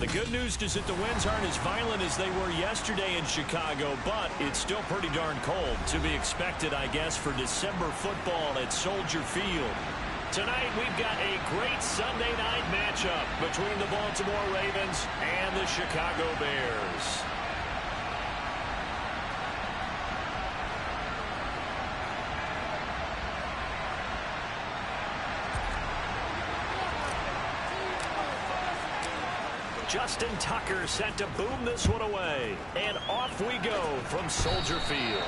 the good news is that the winds aren't as violent as they were yesterday in Chicago, but it's still pretty darn cold. To be expected, I guess, for December football at Soldier Field. Tonight, we've got a great Sunday night matchup between the Baltimore Ravens and the Chicago Bears. Justin Tucker set to boom this one away. And off we go from Soldier Field.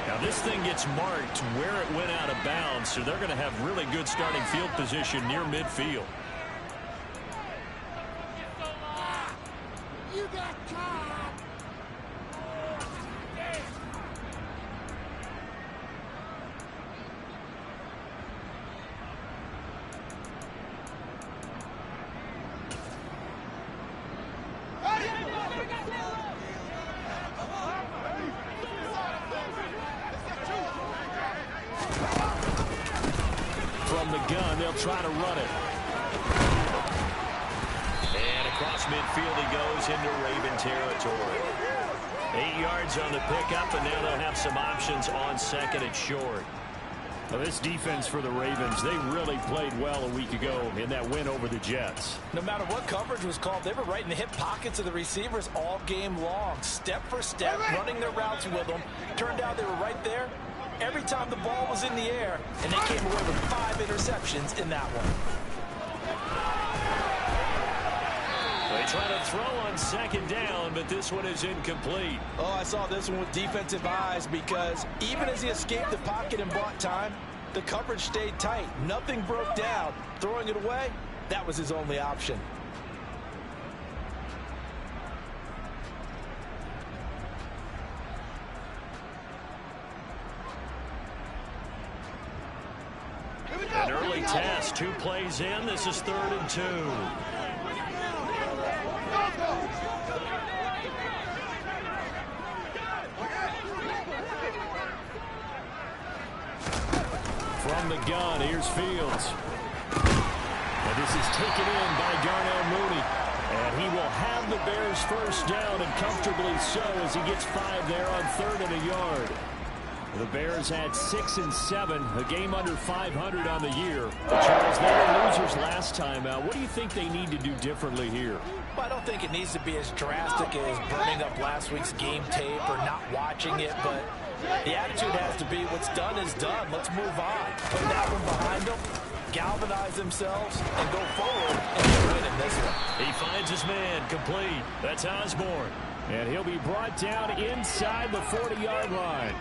Now this thing gets marked where it went out of bounds, so they're going to have really good starting field position near midfield. You got caught. From the gun, they'll try to run it. And across midfield he goes into Raven territory. 8 yards on the pickup, and now they'll have some options on second and short. Well, this defense for the Ravens, they really played well a week ago in that win over the Jets. No matter what coverage was called, they were right in the hip pockets of the receivers all game long. Step for step, running their routes with them. Turned out they were right there every time the ball was in the air, and they came away with 5 interceptions in that one. They try to throw on second down, but this one is incomplete. Oh, I saw this one with defensive eyes because even as he escaped the pocket and bought time, the coverage stayed tight. Nothing broke down. Throwing it away, that was his only option. An early test, 2 plays in. This is 3rd and 2. From the gun, here's Fields. And this is taken in by Darnell Mooney. And he will have the Bears first down, and comfortably so, as he gets 5 there on 3rd and a yard. The Bears had 6 and 7, a game under 500 on the year. But Charles, they were losers last time out. What do you think they need to do differently here? Well, I don't think it needs to be as drastic as burning up last week's game tape or not watching it, but the attitude has to be what's done is done. Let's move on. Put that one behind them, galvanize themselves, and go forward and win in this one. He finds his man, complete. That's Osborne. And he'll be brought down inside the 40-yard line.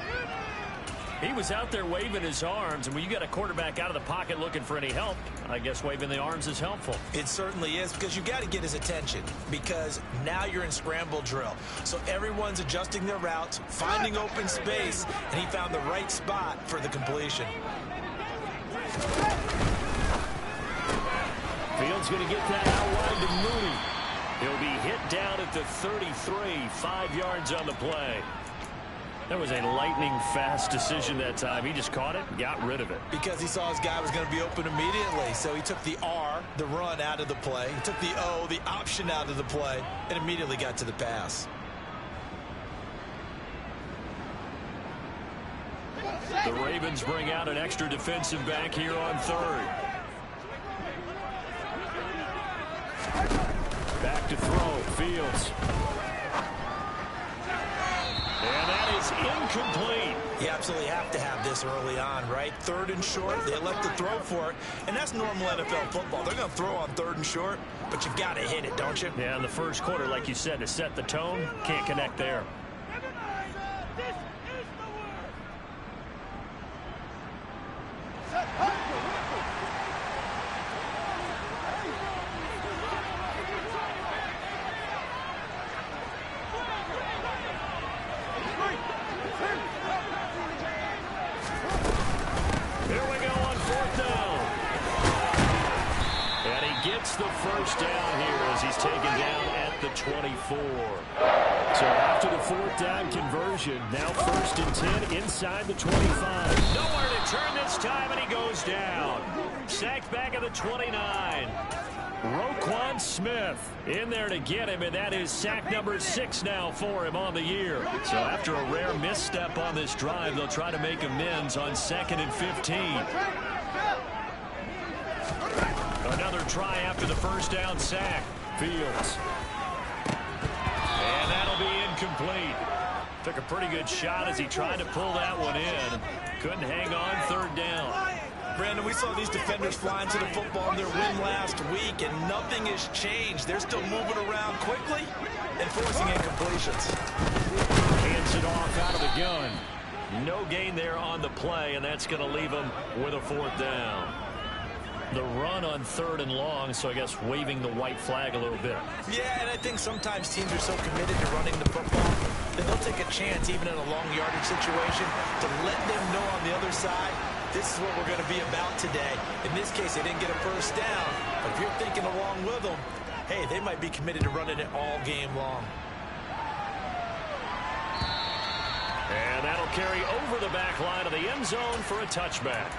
He was out there waving his arms, and when you got a quarterback out of the pocket looking for any help, I guess waving the arms is helpful. It certainly is, because you got to get his attention, because now you're in scramble drill. So everyone's adjusting their routes, finding open space, and he found the right spot for the completion. Fields going to get that out wide to Mooney. He'll be hit down at the 33, 5 yards on the play. That was a lightning-fast decision that time. He just caught it and got rid of it. Because he saw his guy was going to be open immediately. So he took the R, the run, out of the play. He took the O, the option, out of the play, and immediately got to the pass. The Ravens bring out an extra defensive back here on 3rd. Back to throw, Fields. And that is incomplete. You absolutely have to have this early on, right? 3rd and short, they elect to throw for it, and that's normal NFL football. They're going to throw on 3rd and short, but you got to hit it, don't you? Yeah, in the first quarter, like you said, to set the tone, can't connect there. The first down here as he's taken down at the 24. So after the 4th down conversion, now 1st and 10 inside the 25. Nowhere to turn this time, and he goes down. Sacked back at the 29. Roquan Smith in there to get him, and that is sack number 6 now for him on the year. So after a rare misstep on this drive, they'll try to make amends on 2nd and 15. Another try after the first down sack. Fields. And that'll be incomplete. Took a pretty good shot as he tried to pull that one in. Couldn't hang on 3rd down. Brandon, we saw these defenders flying to the football in their win last week, and nothing has changed. They're still moving around quickly and forcing incompletions. Hands it off out of the gun. No gain there on the play, and that's going to leave them with a 4th down. The run on 3rd and long, so I guess waving the white flag a little bit. Yeah, and I think sometimes teams are so committed to running the football that they'll take a chance, even in a long yardage situation, to let them know on the other side, this is what we're going to be about today. In this case, they didn't get a first down, but if you're thinking along with them, hey, they might be committed to running it all game long. And that'll carry over the back line of the end zone for a touchback.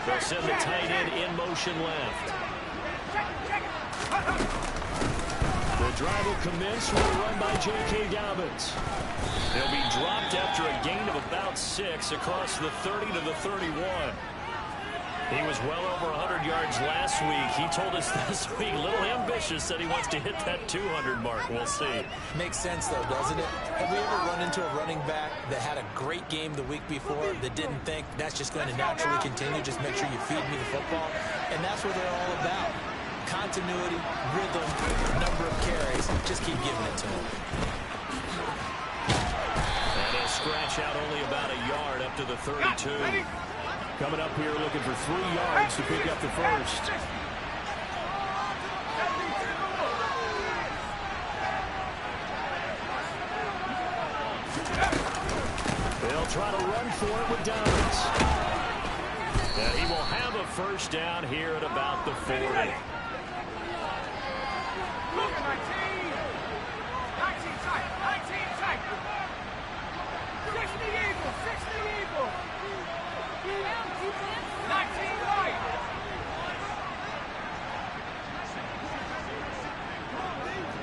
They'll send the tight end in motion left. The drive will commence with a run by J.K. Dobbins. They'll be dropped after a gain of about 6 across the 30 to the 31. He was well over 100 yards last week. He told us this week, a little ambitious, that he wants to hit that 200 mark. We'll see. Makes sense, though, doesn't it? Have we ever run into a running back that had a great game the week before that didn't think that's just going to naturally continue? Just make sure you feed me the football. And that's what they're all about. Continuity, rhythm, number of carries. Just keep giving it to them. And a scratch out only about a yard up to the 32. Coming up here looking for 3 yards to pick up the first. They'll try to run for it with Dobbins. And he will have a first down here at about the 40. Look at my team. 19 tight. 19 tight. 60 Eagles. 60 Eagles. 19 right.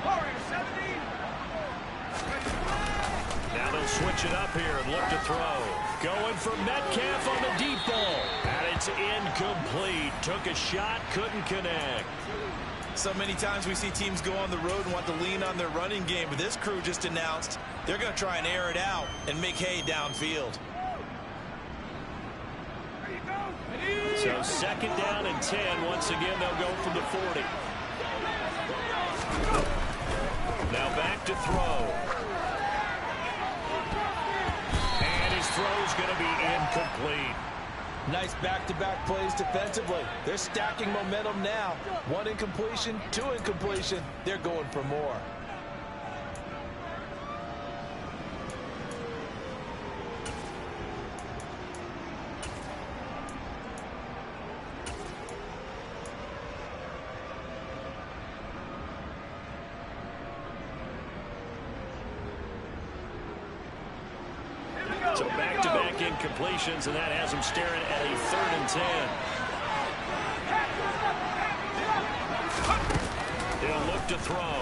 Hurry, 70. Now they'll switch it up here and look to throw. Going for Metcalf on the deep ball. And it's incomplete. Took a shot, couldn't connect. So many times we see teams go on the road and want to lean on their running game, but this crew just announced they're going to try and air it out and make hay downfield. So 2nd down and 10. Once again, they'll go from the 40. Now back to throw. And his throw's going to be incomplete. Nice back-to-back plays defensively. They're stacking momentum now. 1 incompletion, 2 incompletion. They're going for more. So back-to-back incompletions, and that has him staring at a 3rd and 10. He'll look to throw.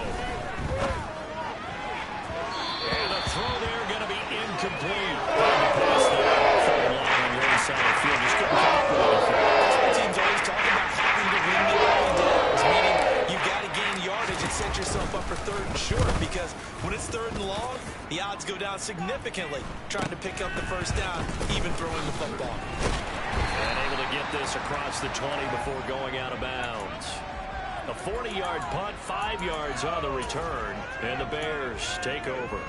And the throw there going to be incomplete. Pass there. 3rd line on the other side of the field. Just couldn't come up with anything. That's what teams always talk about, having to win the early downs, meaning you've got to gain yardage and set yourself up for 3rd and short, because when it's 3rd and long, the odds go down significantly trying to pick up the first down, even throwing the football. And able to get this across the 20 before going out of bounds. A 40-yard punt, 5 yards on the return, and the Bears take over.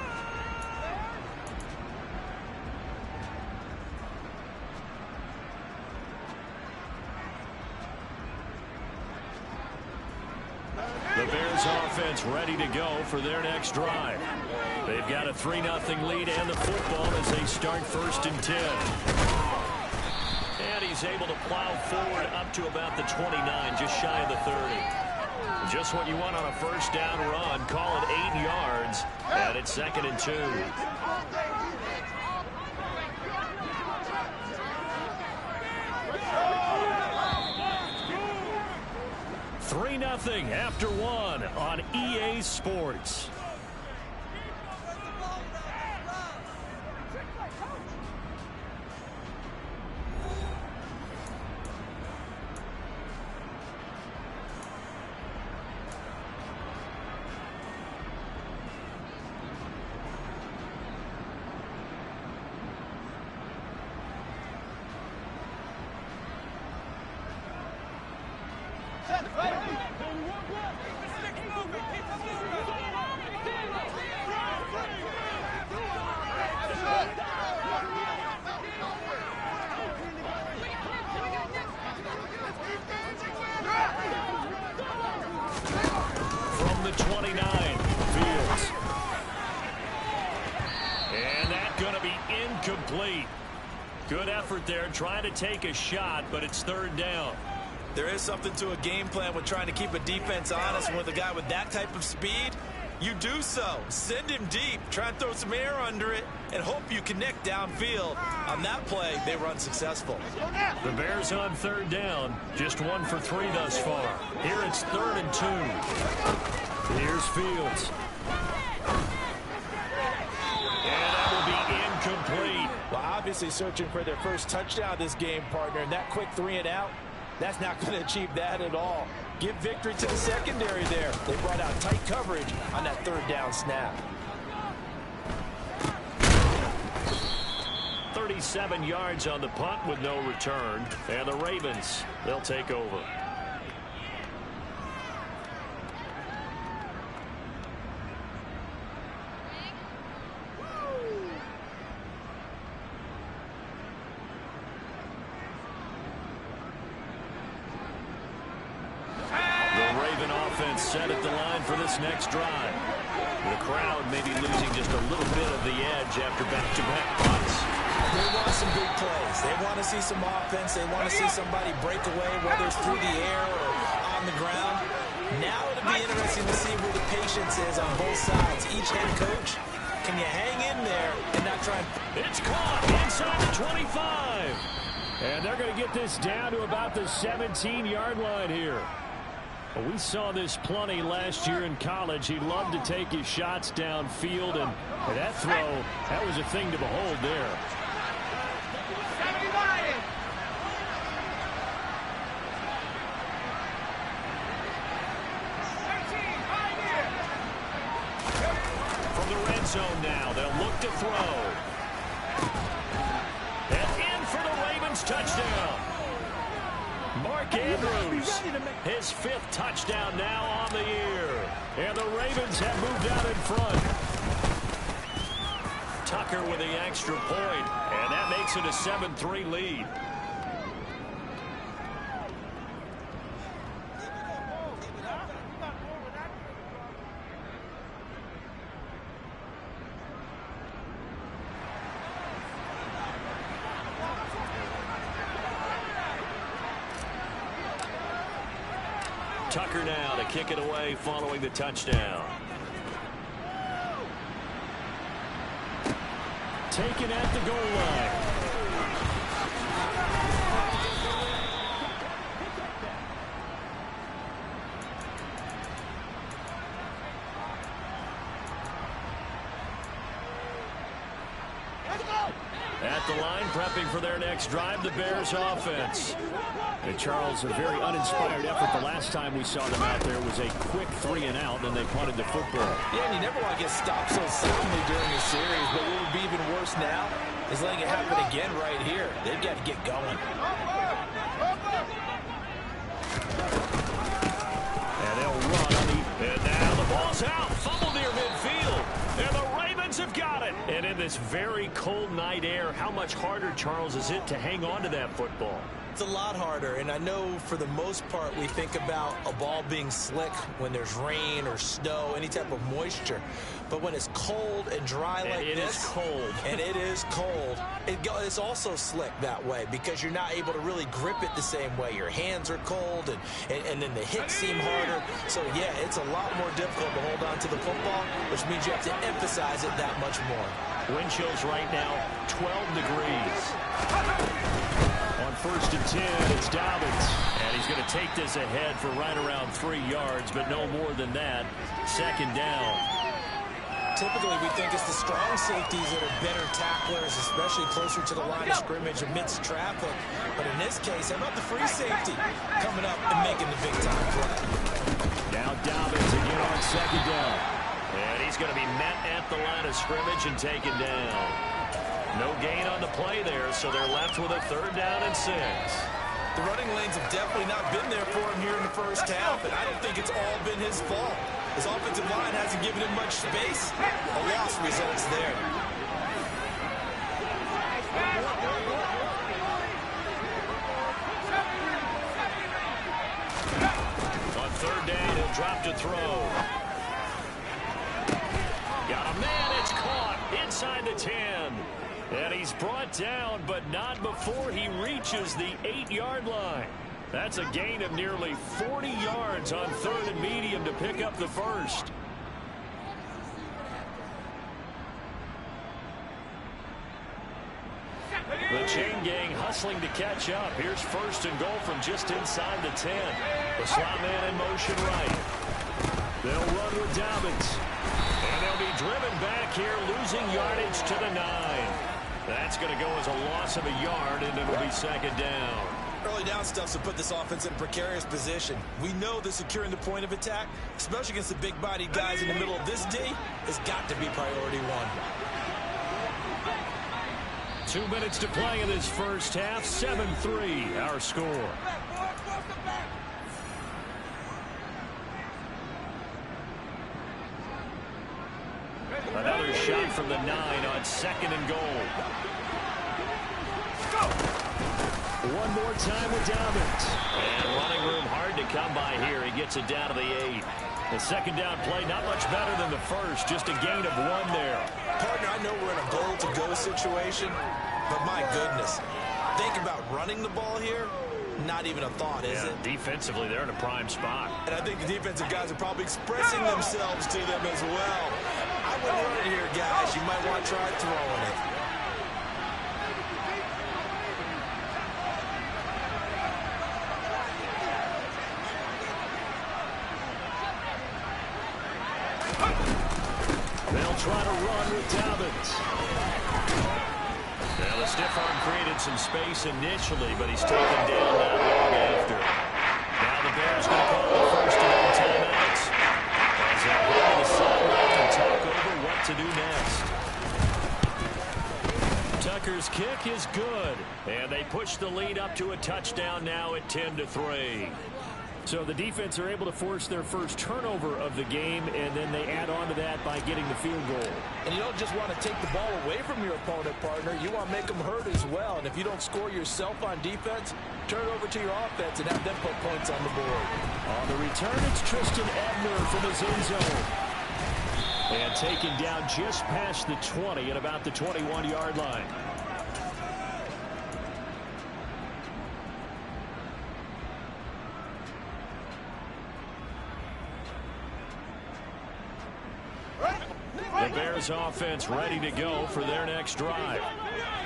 The Bears Bears offense ready to go for their next drive. They've got a 3-0 lead and the football as they start 1st and 10. And he's able to plow forward up to about the 29, just shy of the 30. Just what you want on a 1st down run. Call it 8 yards, and it's 2nd and 2. 3-0 after 1 on EA Sports. From the 29, Fields. And that's going to be incomplete. Good effort there, trying to take a shot, but it's 3rd down. There is something to a game plan with trying to keep a defense honest. And with a guy with that type of speed, you do so. Send him deep, try and throw some air under it, and hope you connect downfield. On that play, they were unsuccessful. The Bears on 3rd down, just 1 for 3 thus far. Here it's 3rd and 2. Here's Fields. And that will be incomplete. Well, obviously searching for their first touchdown this game, partner, and that quick 3 and out, that's not going to achieve that at all. Give victory to the secondary there. They brought out tight coverage on that 3rd down snap. 37 yards on the punt with no return. And the Ravens, they'll take over. Set at the line for this next drive. The crowd may be losing just a little bit of the edge after back-to-back punts. They want some big plays. They want to see some offense. They want to see somebody break away, whether it's through the air or on the ground. Now it'll be interesting to see where the patience is on both sides. Each head coach, can you hang in there and not try and... It's caught inside the 25. And they're going to get this down to about the 17-yard line here. Well, we saw this plenty last year in college. He loved to take his shots downfield, and that throw, that was a thing to behold there. 79. From the red zone now, they'll look to throw. And in for the Ravens touchdown. Mark Andrews, his 5th touchdown now on the year. And the Ravens have moved out in front. Tucker with the extra point, and that makes it a 7-3 lead. Tucker now to kick it away following the touchdown. Taken at the goal line. At the line, prepping for their next drive, the Bears offense. And Charles, a very uninspired effort. The last time we saw them out there was a quick 3 and out, and they punted the football. Yeah, and you never want to get stopped so suddenly during the series, but what would be even worse now is letting it happen again right here. They've got to get going. And they'll run on the... And now the ball's out. Fumble near midfield. And the Ravens have got it. And in this very cold night air, how much harder, Charles, is it to hang on to that football? It's a lot harder, and I know for the most part we think about a ball being slick when there's rain or snow, any type of moisture. But when it's cold and dry like this, it is cold. And it is cold, it's also slick that way because you're not able to really grip it the same way. Your hands are cold, and then the hits seem harder. So, yeah, it's a lot more difficult to hold on to the football, which means you have to emphasize it that much more. Wind chills right now, 12 degrees. On 1st and 10, it's Dobbins. And he's going to take this ahead for right around 3 yards, but no more than that. 2nd down. Typically, we think it's the strong safeties that are better tacklers, especially closer to the line of scrimmage amidst traffic. But in this case, how about the free safety coming up and making the big-time play? Now Dobbins again on 2nd down. And he's going to be met at the line of scrimmage and taken down. No gain on the play there, so they're left with a 3rd down and 6. The running lanes have definitely not been there for him here in the first half, and I don't think it's all been his fault. His offensive line hasn't given him much space. A loss results there. On 3rd down, he'll drop to throw. Got a man, it's caught inside the 10. And he's brought down, but not before he reaches the 8-yard line. That's a gain of nearly 40 yards on 3rd and medium to pick up the first. The chain gang hustling to catch up. Here's 1st and goal from just inside the 10. The slot man in motion right. They'll run with Dobbins. And they'll be driven back here, losing yardage to the 9. That's going to go as a loss of a yard, and it'll be 2nd down. Early down stuff to put this offense in a precarious position. We know that securing the point of attack, especially against the big-bodied guys in the middle of this D, has got to be priority 1. 2 minutes to play in this first half. 7-3, our score. Another shot from the 9 on 2nd and goal. One more time with Dobbins. And running room hard to come by here. He gets it down to the 8. The 2nd down play not much better than the first. Just a gain of 1 there. Partner, I know we're in a goal-to-go situation, but my goodness. Think about running the ball here. Not even a thought, is it? Defensively, they're in a prime spot. And I think the defensive guys are probably expressing themselves to them as well. I wouldn't run it here, guys. You might want to try throwing it. They'll try to run with Dobbins. Now the stiff arm created some space initially, but he's taken down not long after. Now the Bears going to call the 1st and 10 timeouts. As they go to the sideline and talk over what to do next. Tucker's kick is good, and they push the lead up to a touchdown now at 10-3. So the defense are able to force their first turnover of the game, and then they add on to that by getting the field goal. And you don't just want to take the ball away from your opponent, partner. You want to make them hurt as well. And if you don't score yourself on defense, turn it over to your offense and have them put points on the board. On the return, it's Tristan Ebner from his end zone. And taken down just past the 20 at about the 21-yard line. The Bears offense ready to go for their next drive.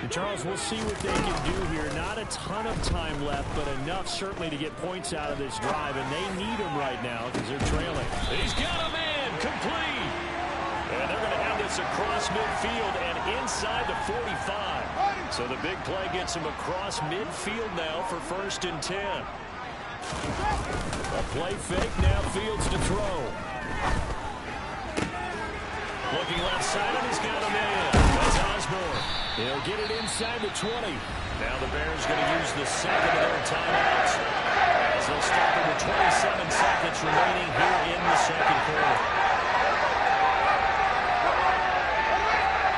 And Charles, we'll see what they can do here. Not a ton of time left, but enough certainly to get points out of this drive, and they need them right now because they're trailing. He's got him in, complete. And they're going to have this across midfield and inside the 45. So the big play gets him across midfield now for 1st and 10. A play fake, now Fields to throw. Looking left side, and he's got him in. That's Osborne. He'll get it inside the 20. Now the Bears going to use the 2nd of their timeouts as they'll stop with 27 seconds remaining here in the 2nd quarter.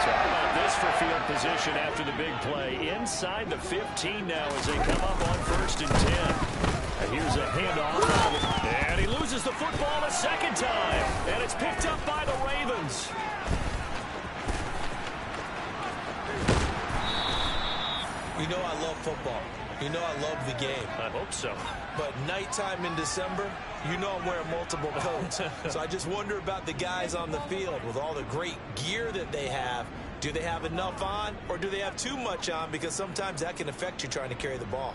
So how about this for field position after the big play. Inside the 15 now as they come up on 1st and 10. And here's a handoff. And he loses the football a second time. And it's picked up by the Ravens. You know I love football. You know I love the game. I hope so. But nighttime in December, you know I'm wearing multiple coats. So I just wonder about the guys on the field with all the great gear that they have. Do they have enough on, or do they have too much on? Because sometimes that can affect you trying to carry the ball.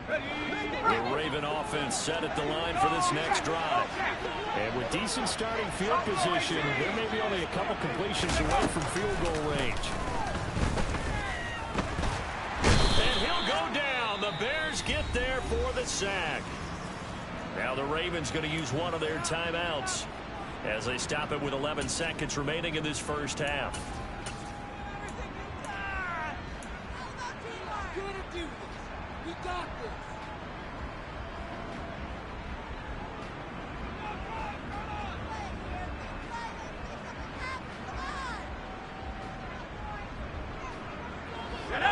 The Raven offense set at the line for this next drive. And with decent starting field position, there may be only a couple completions away from field goal range. And he'll go down. The Bears get there for the sack. Now the Ravens going to use one of their timeouts as they stop it with 11 seconds remaining in this first half. We got this.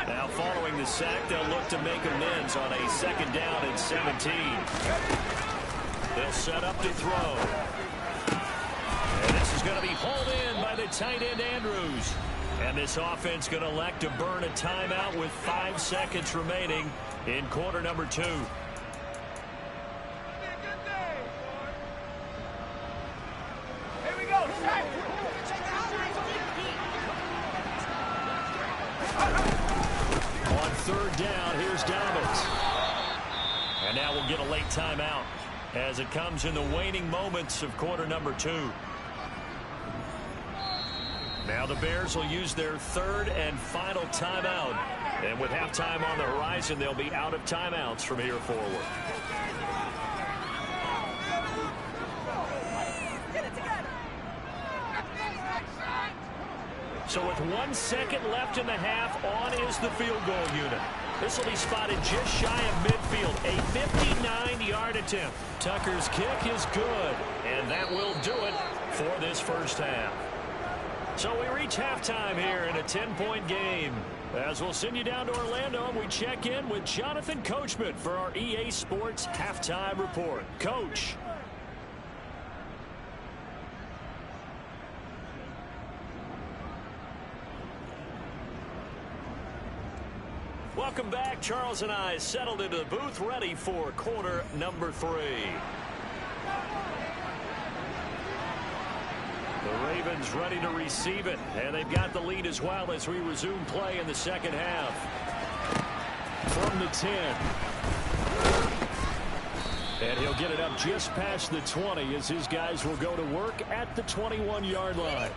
Now following the sack, they'll look to make amends on a 2nd down and 17. They'll set up to throw. And this is going to be hauled in by the tight end Andrews. And this offense going to elect to burn a timeout with 5 seconds remaining in quarter number 2. Here we go. Sack. On 3rd down, here's Dobbins. And now we'll get a late timeout as it comes in the waning moments of quarter number 2. Now the Bears will use their 3rd and final timeout. And with halftime on the horizon, they'll be out of timeouts from here forward. So with 1 second left in the half, on is the field goal unit. This will be spotted just shy of midfield, a 59-yard attempt. Tucker's kick is good, and that will do it for this first half. So we reach halftime here in a 10-point game. As we'll send you down to Orlando, and we check in with Jonathan Coachman for our EA Sports Halftime Report. Coach. Welcome back. Charles and I settled into the booth, ready for quarter number 3. The Ravens ready to receive it, and they've got the lead as well as we resume play in the second half. From the 10. And he'll get it up just past the 20 as his guys will go to work at the 21-yard line.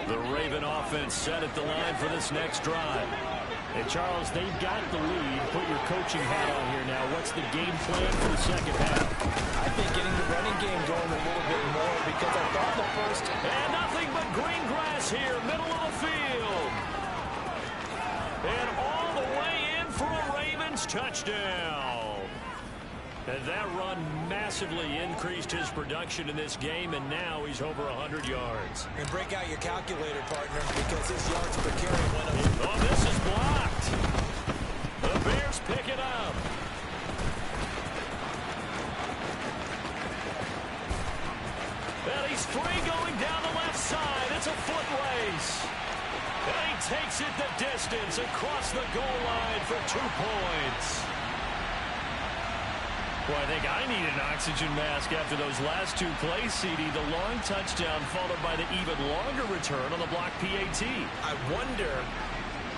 The Raven offense set at the line for this next drive. And Charles, they've got the lead. Put your coaching hat on here now. What's the game plan for the second half? I think getting the running game going a little bit more, because I thought the first... And nothing but green grass here, middle of the field. And all the way in for a Ravens touchdown. And that run massively increased his production in this game, and now he's over 100 yards. And break out your calculator, partner, because his yards per carry went up. Oh, this is blocked. The Bears pick it up. And he's free going down the left side. It's a foot race. And he takes it the distance across the goal line for 2 points. Well, I think I need an oxygen mask after those last 2 plays, CD. The long touchdown followed by the even longer return on the block PAT. I wonder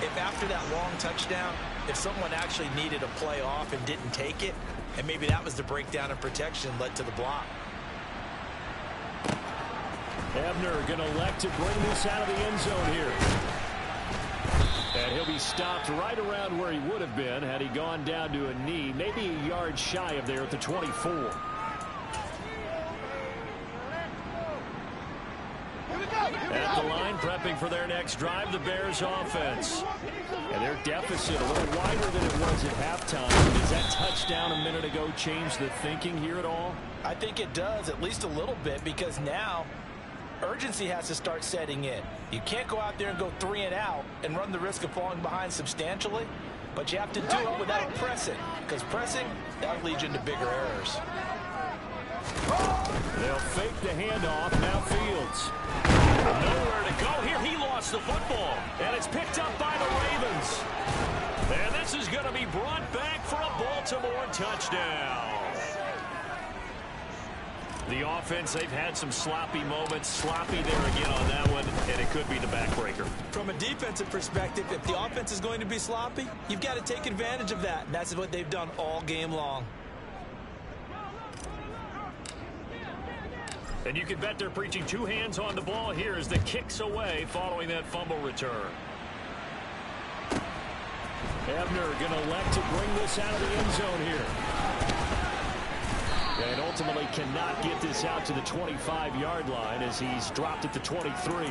if after that long touchdown, if someone actually needed a play off and didn't take it, and maybe that was the breakdown in protection led to the block. Ebner going to elect to bring this out of the end zone here. And he'll be stopped right around where he would have been had he gone down to a knee, maybe a yard shy of there at the 24. At the line, prepping for their next drive, the Bears offense. And their deficit a little wider than it was at halftime. Does that touchdown a minute ago change the thinking here at all? I think it does, at least a little bit, because now urgency has to start setting in. You can't go out there and go 3 and out and run the risk of falling behind substantially, but you have to do it without pressing, because pressing, that'll lead you into bigger errors. They'll fake the handoff. Now Fields. Nowhere to go here. He lost the football, and it's picked up by the Ravens. And this is going to be brought back for a Baltimore touchdown. The offense, they've had some sloppy moments. Sloppy there again on that one, and it could be the backbreaker. From a defensive perspective, if the offense is going to be sloppy, you've got to take advantage of that. And that's what they've done all game long. And you can bet they're preaching 2 hands on the ball here as the kick's away following that fumble return. Ebner going to elect to bring this out of the end zone here. And ultimately cannot get this out to the 25-yard line as he's dropped at the 23.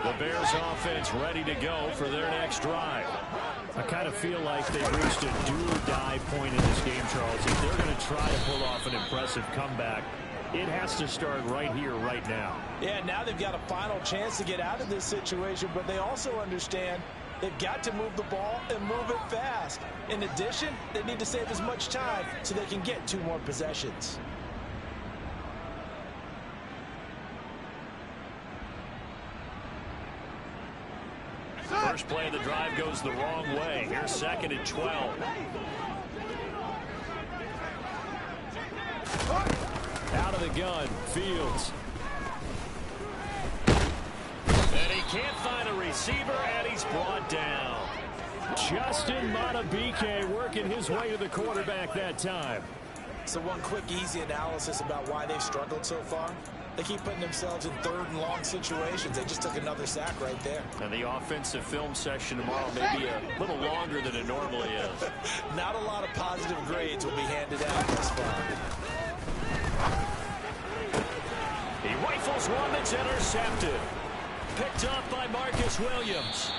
The Bears offense ready to go for their next drive. I kind of feel like they've reached a do-or-die point in this game, Charles. If they're going to try to pull off an impressive comeback, it has to start right here, right now. Yeah, now they've got a final chance to get out of this situation, but they also understand they've got to move the ball and move it fast. In addition, they need to save as much time so they can get 2 more possessions. First play of the drive goes the wrong way. Here's 2nd and 12. Out of the gun, Fields. And he can't find a receiver, and he's brought down. Justin Madubuike working his way to the quarterback that time. So one quick, easy analysis about why they've struggled so far. They keep putting themselves in 3rd and long situations. They just took another sack right there. And the offensive film session tomorrow may be a little longer than it normally is. Not a lot of positive grades will be handed out this far. He rifles one that's intercepted. Picked up by Marcus Williams.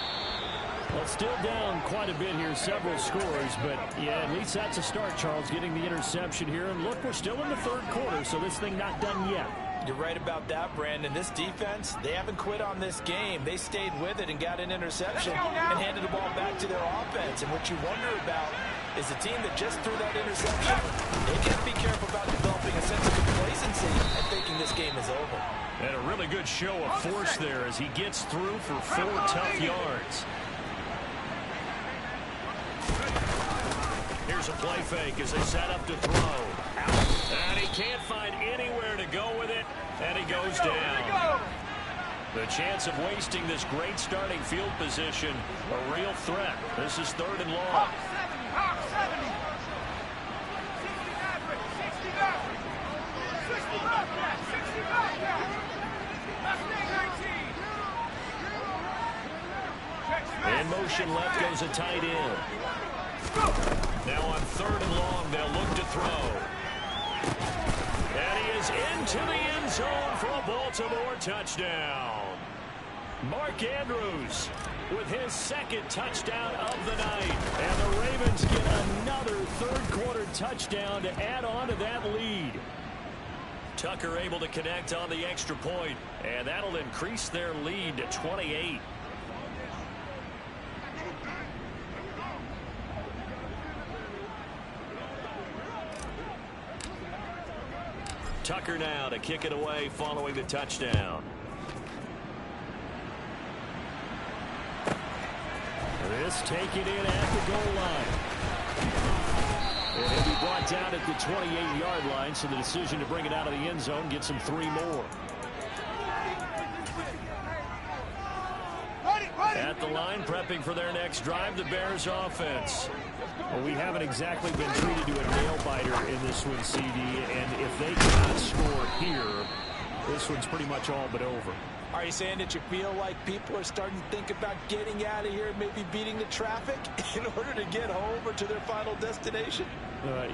Well, still down quite a bit here, several scores, but yeah, at least that's a start, Charles, getting the interception here. And look, we're still in the 3rd quarter, so this thing not done yet. You're right about that, Brandon. This defense, they haven't quit on this game. They stayed with it and got an interception and handed the ball back to their offense. And what you wonder about is the team that just threw that interception, they got to be careful about developing a sense of complacency and thinking this game is over. And a really good show of force there as he gets through for 4 tough yards. Here's a play fake as they set up to throw. And he can't find anywhere to go with it, and he goes down. The chance of wasting this great starting field position, a real threat. This is 3rd and long. In motion left goes a tight end. Now on 3rd and long, they'll look to throw. And he is into the end zone for a Baltimore touchdown. Mark Andrews with his 2nd touchdown of the night. And the Ravens get another 3rd quarter touchdown to add on to that lead. Tucker able to connect on the extra point, and that'll increase their lead to 28. Tucker now to kick it away following the touchdown. This taken in at the goal line. And he'll be brought down at the 28-yard line, so the decision to bring it out of the end zone gets him 3 more. At the line, prepping for their next drive, the Bears offense. Well, we haven't exactly been treated to a nail-biter in this one, CD, and if they cannot score here, this one's pretty much all but over. Are you saying that you feel like people are starting to think about getting out of here and maybe beating the traffic in order to get home or to their final destination?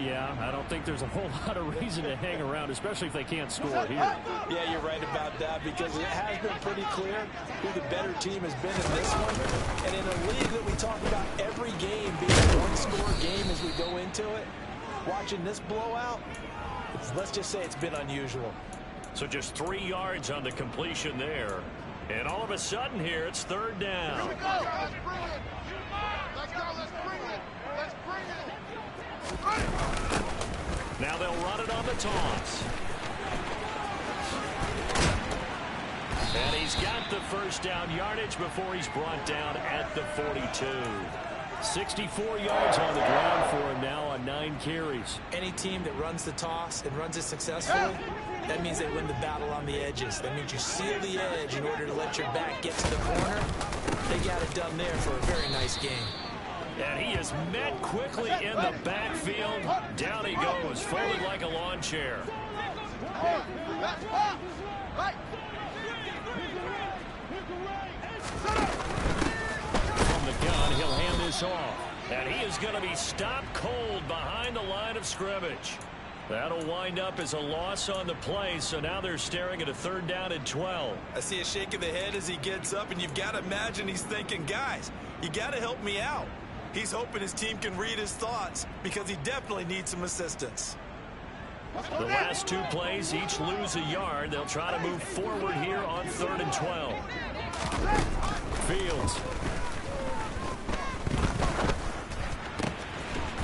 Yeah, I don't think there's a whole lot of reason to hang around, especially if they can't score here. Yeah, you're right about that, because it has been pretty clear who the better team has been in this one. And in a league that we talk about every game being a one-score game as we go into it, watching this blowout, let's just say it's been unusual. So just 3 yards on the completion there. And all of a sudden here, it's third down. Here we go. Let's bring it. Let's go. Let's bring it. Let's bring it. Now they'll run it on the toss. And he's got the first down yardage before he's brought down at the 42. 64 yards on the ground for him now on 9 carries. Any team that runs the toss and runs it successfully, that means they win the battle on the edges. That means you seal the edge in order to let your back get to the corner. They got it done there for a very nice game. And he is met quickly in the backfield. Down he goes, folded like a lawn chair. From the gun, he'll hand this off. And he is going to be stopped cold behind the line of scrimmage. That'll wind up as a loss on the play, so now they're staring at a third down and 12. I see a shake of the head as he gets up, and you've got to imagine he's thinking, guys, you got to help me out. He's hoping his team can read his thoughts because he definitely needs some assistance. The last 2 plays each lose a yard. They'll try to move forward here on 3rd and 12. Fields.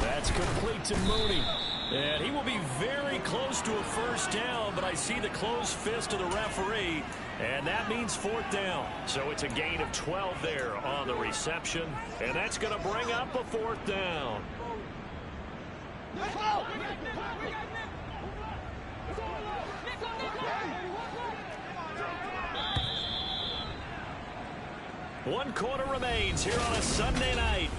That's complete to Mooney. And he will be very close to a first down, but I see the closed fist of the referee, and that means 4th down. So it's a gain of 12 there on the reception, and that's going to bring up a 4th down. One quarter remains here on a Sunday night.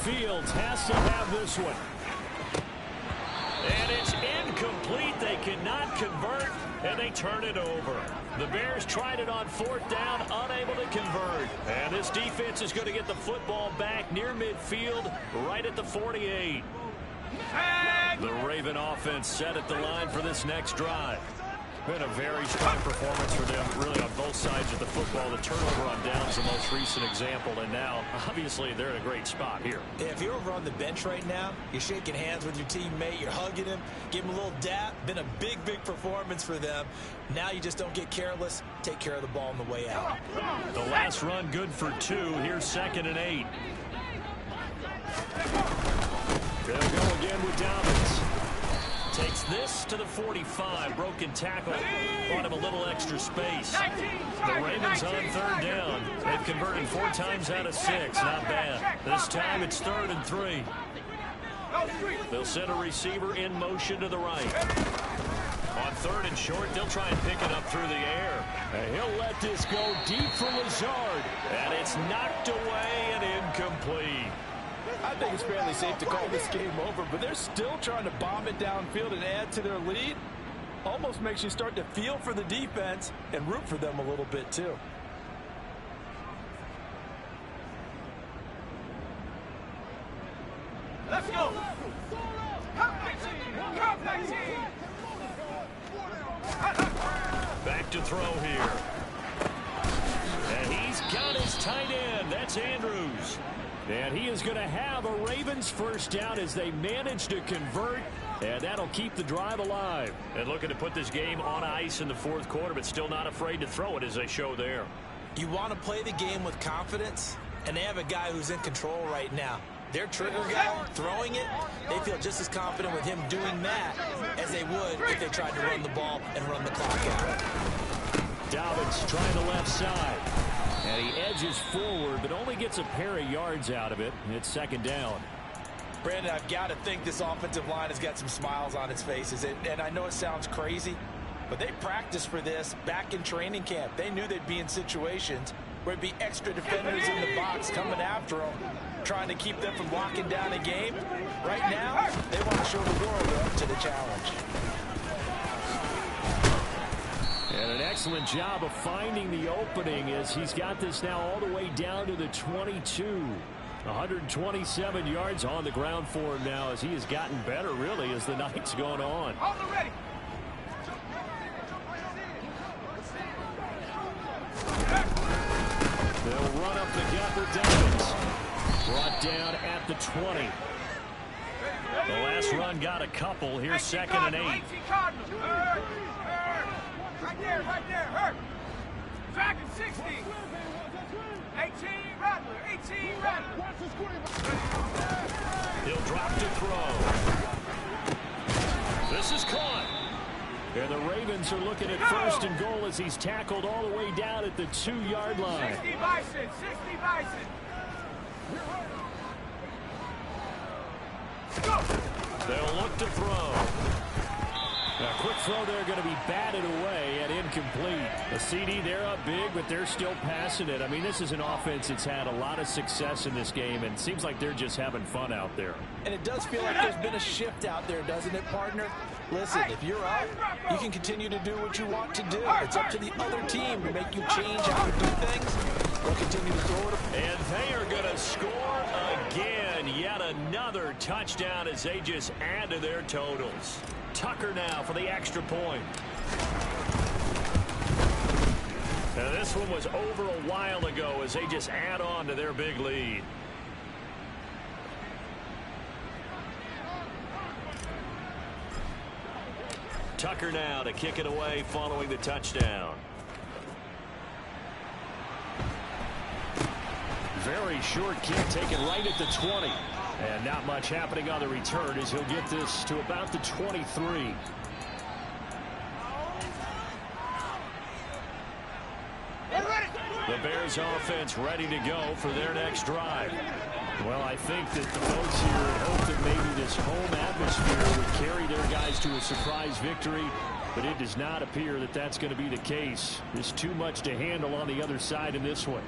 Fields has to have this one. And it's incomplete. They cannot convert, and they turn it over. The Bears tried it on 4th down, unable to convert. And this defense is going to get the football back near midfield, right at the 48. The Raven offense set at the line for this next drive. Been a very strong performance for them, really, on both sides of the football. The turnover on downs the most recent example, and now, obviously, they're in a great spot here. Yeah, if you're over on the bench right now, you're shaking hands with your teammate, you're hugging him, give him a little dap. Been a big, big performance for them. Now you just don't get careless. Take care of the ball on the way out. The last run good for 2. Here's 2nd and 8. They'll go again with Dobbins. Takes this to the 45. Broken tackle. Brought him a little extra space. The Ravens on 3rd down. They've converted 4 times out of 6. Not bad. This time it's 3rd and 3. They'll send a receiver in motion to the right. On 3rd and short, they'll try and pick it up through the air. And he'll let this go deep for Lazard. And it's knocked away and incomplete. I think it's fairly safe to call this game over, but they're still trying to bomb it downfield and add to their lead. Almost makes you start to feel for the defense and root for them a little bit, too. Let's go. Back to throw here. And he's got his tight end. That's Andrews. And he is going to have a Ravens first down as they manage to convert. And that'll keep the drive alive. And looking to put this game on ice in the 4th quarter, but still not afraid to throw it as they show there. You want to play the game with confidence, and they have a guy who's in control right now. Their trigger guy throwing it, they feel just as confident with him doing that as they would if they tried to run the ball and run the clock out. Dobbins trying the left side. And he edges forward, but only gets a pair of yards out of it. It's second down. Brandon, I've got to think this offensive line has got some smiles on its faces. And I know it sounds crazy, but they practiced for this back in training camp. They knew they'd be in situations where there'd be extra defenders in the box coming after them, trying to keep them from locking down a game. Right now, they want to show the world they're up to the challenge. And an excellent job of finding the opening as he's got this now all the way down to the 22. 127 yards on the ground for him now as he has gotten better, really, as the night's gone on. They'll run up the gut with Davis. Brought down at the 20. The last run got a couple. Here's second and 8. Right there, hurt. Dragon 60. 18 Rattler, 18 Rattler. He'll drop to throw. This is caught. And the Ravens are looking at first and goal as he's tackled all the way down at the 2-yard line. 60 Bison, 60 Bison. Go. They'll look to throw. A quick throw there going to be batted away and incomplete. A CD, they're up big, but they're still passing it. I mean, this is an offense that's had a lot of success in this game, and it seems like they're just having fun out there. And it does feel like there's been a shift out there, doesn't it, partner? Listen, if you're up, you can continue to do what you want to do. It's up to the other team to make you change how you do things. We'll continue to throw it. And they are going to score again. Yet another touchdown as they just add to their totals. Tucker now for the extra point. Now this one was over a while ago as they just add on to their big lead. Tucker now to kick it away following the touchdown. Very short kick taken right at the 20. And not much happening on the return as he'll get this to about the 23. The Bears offense ready to go for their next drive. Well, I think that the folks here hope that maybe this home atmosphere would carry their guys to a surprise victory, but it does not appear that that's going to be the case. There's too much to handle on the other side in this one.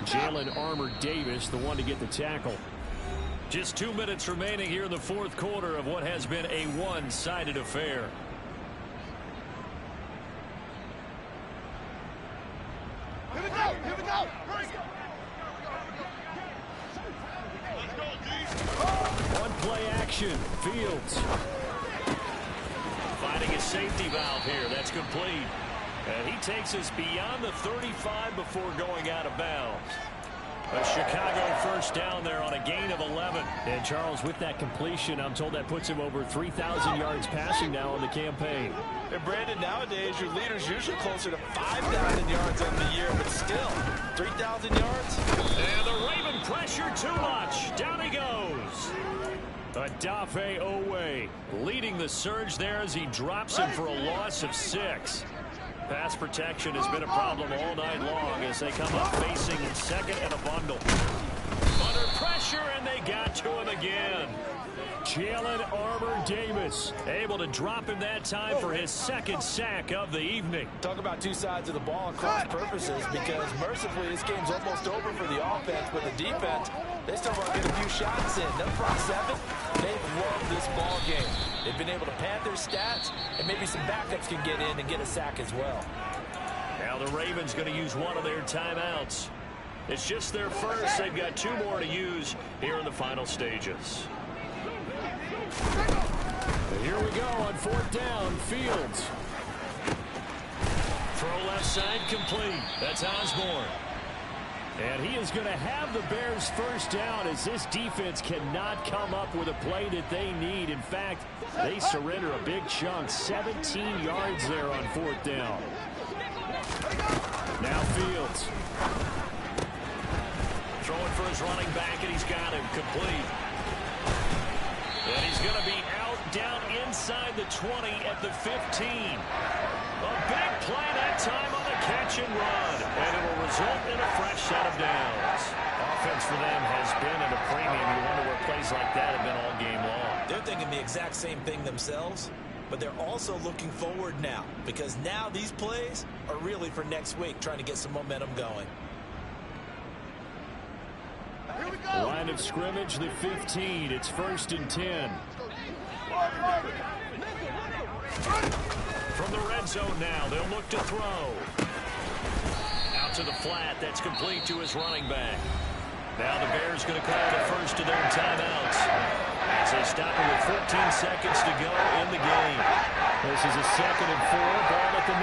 Jalen Armour Davis, the one to get the tackle. Just 2 minutes remaining here in the fourth quarter of what has been a one-sided affair. Here we go. One play action. Fields. Finding a safety valve here. That's complete. And he takes us beyond the 35 before going out of bounds. A Chicago first down there on a gain of 11. And Charles, with that completion, I'm told that puts him over 3,000 yards passing now on the campaign. And Brandon, nowadays your leader's usually closer to 5,000 yards on the year, but still 3,000 yards. And the Raven pressure too much. Down he goes. Adafe Owe leading the surge there as he drops him for a loss of 6. Pass protection has been a problem all night long as they come up facing second and a bundle. Under pressure, and they got to him again. Jalen Armour Davis able to drop him that time for his second sack of the evening. Talk about two sides of the ball and cross purposes, because mercifully this game's almost over for the offense, but the defense, they still want to get a few shots in. Them front seven, they've loved this ball game. They've been able to pad their stats, and maybe some backups can get in and get a sack as well. Now the Ravens going to use one of their timeouts. It's just their first. They've got 2 more to use here in the final stages. And here we go on fourth down. Fields. Throw left side complete. That's Osborne. And he is going to have the Bears first down as this defense cannot come up with a play that they need. In fact, they surrender a big chunk. 17 yards there on fourth down. Now Fields. Throwing for his running back, and he's got him complete. And he's going to be out down inside the 20 at the 15. A big play that time on the catch and run, and it'll result in a fresh set of downs. Offense for them has been at a premium. You wonder where plays like that have been all game long. They're thinking the exact same thing themselves, but they're also looking forward now, because now these plays are really for next week, trying to get some momentum going. Here we go. Line of scrimmage, the 15. It's 1st and 10. From the red zone now, they'll look to throw. Out to the flat, that's complete to his running back. Now the Bears going to call the first of their timeouts as they stop it with 14 seconds to go in the game. This is a 2nd and 4, ball at the 9.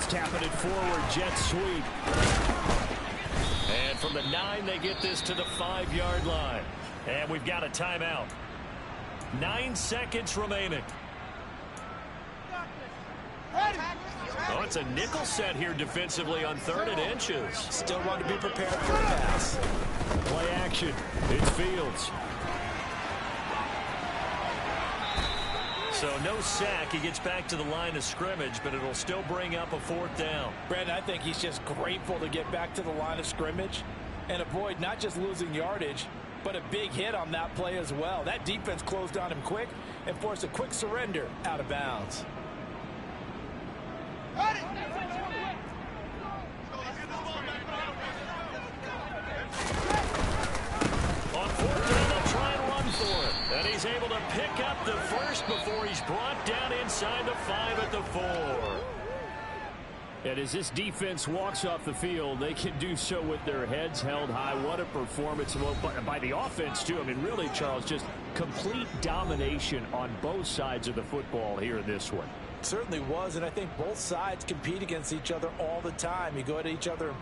Tapping it forward, jet sweep. And from the 9, they get this to the 5-yard line. And we've got a timeout. 9 seconds remaining. Oh, it's a nickel set here defensively on 3rd and inches. Still want to be prepared for a pass. Play action. It's Fields. So no sack. He gets back to the line of scrimmage, but it'll still bring up a 4th down. Brandon, I think he's just grateful to get back to the line of scrimmage and avoid not just losing yardage, but a big hit on that play as well. That defense closed on him quick and forced a quick surrender out of bounds. On 4th down, they'll try and run for it. And he's able to pick up the first before he's brought down inside the 5 at the 4. And as this defense walks off the field, they can do so with their heads held high. What a performance by the offense, too. I mean, really, Charles, just complete domination on both sides of the football here in this one. Certainly was, and I think both sides compete against each other all the time. You go at each other and